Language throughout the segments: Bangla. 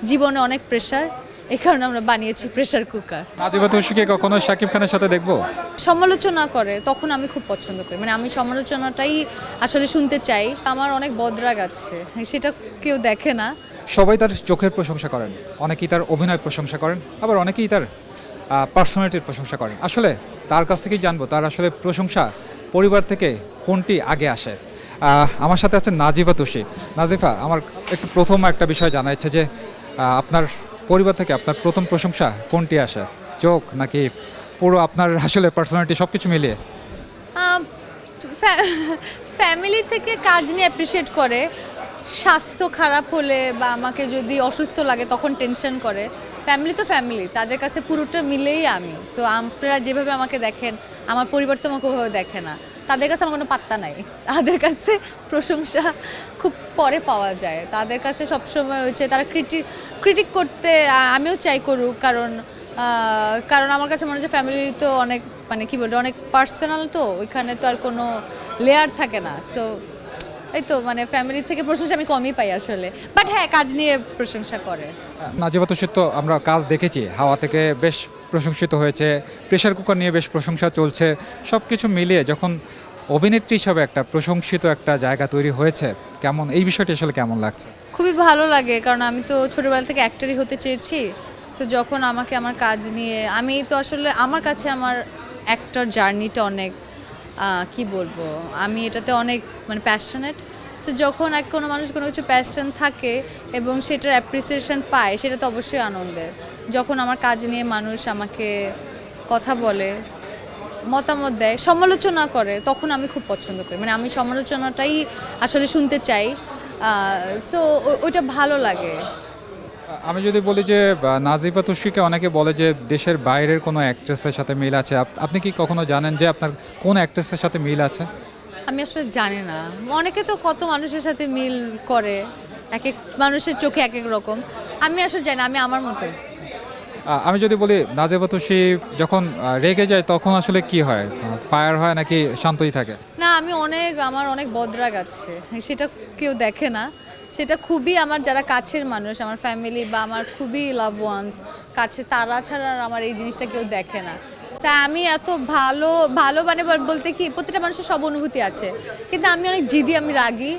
জীবনে অনেক প্রেশার, এই কারণে আমরা বানিয়েছি প্রেশার কুকার। নাজিবা তুষিকে কখনো শাকিব খানের সাথে দেখবো? সমালোচনা করে তখন আমি খুব পছন্দ করি, মানে আমি সমালোচনাটাই আসলে শুনতে চাই। আমার অনেক বদরাগ আছে, সেটা কেউ দেখে না। সবাই তার চোখের প্রশংসা করেন, অনেকেই তার অভিনয় প্রশংসা করেন, আবার অনেকেই তার পার্সোনালিটির প্রশংসা করেন। আসলে তার কাছ থেকেই জানবো তার আসলে প্রশংসা পরিবার থেকে কোনটি আগে আসে। আমার সাথে আছেন নাজিবা তুষি। নাজিফা, আমার একটু প্রথম একটা বিষয় জানা ইচ্ছে যে আপনার পরিবার থেকে আপনার প্রথম প্রশংসা কোনটি আসে, চোখ নাকি পুরো আপনার আসলে পার্সোনালিটি সব কিছু মিলিয়ে? ফ্যামিলি থেকে কাজ নিয়ে অ্যাপ্রিসিয়েট করে, স্বাস্থ্য খারাপ হলে বা আমাকে যদি অসুস্থ লাগে তখন টেনশন করে। ফ্যামিলি তো ফ্যামিলি, তাদের কাছে পুরোটা মিলেই আমি। সো আপনারা যেভাবে আমাকে দেখেন, আমার পরিবার তো আমাকে ওভাবে দেখে না। তাদের কাছে আমার কোনো পাত্তা নাই, তাদের কাছে প্রশংসা খুব পরে পাওয়া যায়। তাদের কাছে সবসময় হচ্ছে তারা ক্রিটিক করতে আমিও চাই করুক, কারণ আমার কাছে মনে হচ্ছে ফ্যামিলি তো অনেক, মানে কি বলবো, অনেক পার্সোনাল, তো ওইখানে তো আর কোনো লেয়ার থাকে না। সো এই তো, মানে ফ্যামিলি থেকে প্রশংসা আমি কমই পাই আসলে, বাট হ্যাঁ, কাজ নিয়ে প্রশংসা করে। নাজিবা তুষির তো আমরা কাজ দেখেছি, হাওয়া থেকে বেশ প্রশংসিত হয়েছে, প্রেশার কুকার নিয়ে বেশ প্রশংসা চলছে। সব কিছু মিলিয়ে যখন অভিনেত্রী হিসাবে একটা প্রশংসিত একটা জায়গা তৈরি হয়েছে, কেমন এই বিষয়টি আসলে কেমন লাগছে? খুবই ভালো লাগে, কারণ আমি তো ছোটোবেলা থেকে অ্যাক্টরই হতে চেয়েছি। সো যখন আমাকে আমার কাজ নিয়ে, আমি তো আসলে আমার কাছে আমার অ্যাক্টর জার্নিটা অনেক কি বলবো, আমি এটাতে অনেক মানে প্যাশনেট। সো যখন কোনো মানুষ কোনো কিছু প্যাশন থাকে এবং সেটার অ্যাপ্রিসিয়েশন পায়, সেটা তো অবশ্যই আনন্দের। যখন আমার কাজ নিয়ে মানুষ আমাকে কথা বলে, মতামত দেয়, সমালোচনা করে, তখন আমি খুব পছন্দ করি, মানে আমি সমালোচনাটাই আসলে শুনতে চাই। সো ওইটা ভালো লাগে। আমি যদি বলি যে নাজিবা তুষিকে অনেকে বলে যে দেশের বাইরের কোনো অ্যাক্ট্রেসের সাথে মিল আছে, আপনি কি কখনো জানেন যে আপনার কোন অ্যাক্ট্রেসের সাথে মিল আছে? আমি আসলে জানি না, অনেকে তো কত মানুষের সাথে মিল করে, এক এক মানুষের চোখে এক এক রকম। আমি আসলে জানি না, আমি আমার মতো। আমি যদি বলি নাজিবা তুষি যখন রেগে যায় তখন আসলে কি হয়, ফায়ার হয় নাকি শান্তই থাকে? না, আমার অনেক বদরাগ আছে, সেটা কেউ দেখে না। সেটা খুবই আমার যারা কাছের মানুষ, আমার ফ্যামিলি বা আমার খুবই লাভ ওয়ান্স কাছে, তারা ছাড়া আর আমার এই জিনিসটা কেউ দেখে না। তা আমি এত ভালো ভালো মানে বলতে কি, প্রতিটা মানুষের সব অনুভূতি আছে, কিন্তু আমি অনেক জিদি, আমি রাগী,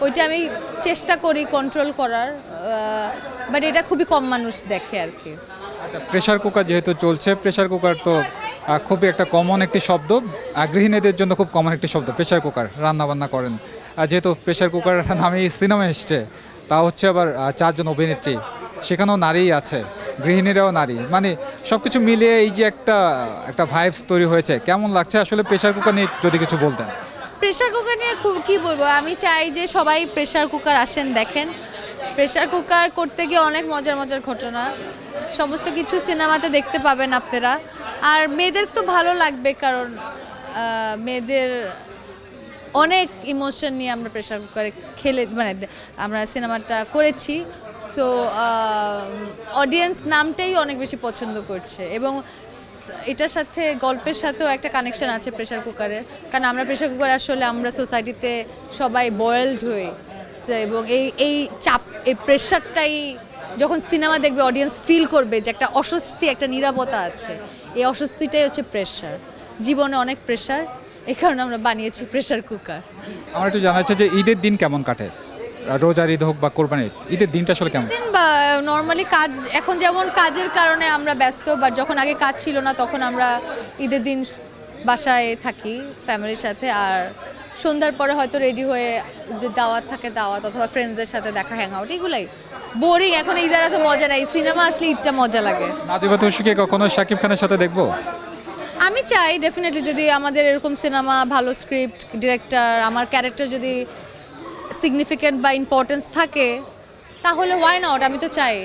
ওইটা আমি চেষ্টা করি কন্ট্রোল করার, বাট এটা খুবই কম মানুষ দেখে আর কি। আচ্ছা, প্রেশার কুকার যেহেতু চলছে, প্রেশার কুকার তো খুবই একটা কমন একটি শব্দ, গৃহিণীদের জন্য খুব কমন একটি শব্দ প্রেশার কুকার, রান্না বান্না করেন। যেহেতু প্রেশার কুকার নামেই সিনেমা এসছে, তা হচ্ছে আবার চারজন অভিনেত্রী, সেখানেও নারীই আছে, গৃহিণীরাও নারী, মানে সব কিছু মিলিয়ে এই যে একটা একটা ভাইবস তৈরি হয়েছে, কেমন লাগছে আসলে প্রেশার কুকার নিয়ে যদি কিছু বলতেন? প্রেশার কুকার নিয়ে খুব কী বলবো, আমি চাই যে সবাই প্রেশার কুকার আসেন, দেখেন। প্রেশার কুকার করতে গিয়ে অনেক মজার মজার ঘটনা, সমস্ত কিছু সিনেমাতে দেখতে পাবেন আপনারা। আর মেয়েদের তো ভালো লাগবে, কারণ মেয়েদের অনেক ইমোশন নিয়ে আমরা প্রেশার কুকারে খেলে, মানে আমরা সিনেমাটা করেছি। সো অডিয়েন্স নামটাই অনেক বেশি পছন্দ করছে, এবং এটার সাথে গল্পের সাথেও একটা কানেকশন আছে প্রেশার কুকারের, কারণ আমরা প্রেশার কুকারে আসলে আমরা সোসাইটিতে সবাই বয়েলড হই, এবং এই চাপ, এই প্রেশারটাই যখন সিনেমা দেখবে অডিয়েন্স ফিল করবে যে একটা অস্বস্তি, একটা নীরবতা আছে, এই অস্বস্তিটাই হচ্ছে প্রেশার। জীবনে অনেক প্রেশার, এই কারণে আমরা বানিয়েছি প্রেশার কুকার। আমার একটু জানা যাচ্ছে যে ঈদের দিন কেমন কাটে, রোজার ঈদ হোক বা কোরবানির ঈদের দিনটা আসলে কেমন? দিন বা নর্মালি কাজ, এখন যেমন কাজের কারণে আমরা ব্যস্ত, বাট যখন আগে কাজ ছিল না তখন আমরা ঈদের দিন বাসায় থাকি ফ্যামিলির সাথে, আর সন্ধ্যার পরে হয়তো রেডি হয়ে যে দাওয়াত থাকে দাওয়াত, অথবা ফ্রেন্ডসদের সাথে দেখা, হ্যাং আউট, এগুলাই বোরিং। এখন ঈদের এত মজা নাই, সিনেমা আসলে ঈদটা মজা লাগে। নাজিবা তুষিকে কখনো শাকিব খানের সাথে দেখবো? আমি চাই ডেফিনেটলি, যদি আমাদের এরকম সিনেমা, ভালো স্ক্রিপ্ট, ডিরেক্টর, আমার ক্যারেক্টার যদি সিগনিফিকেন্ট বা ইম্পর্টেন্স থাকে, তাহলে ওয়াই নট, আমি তো চাই।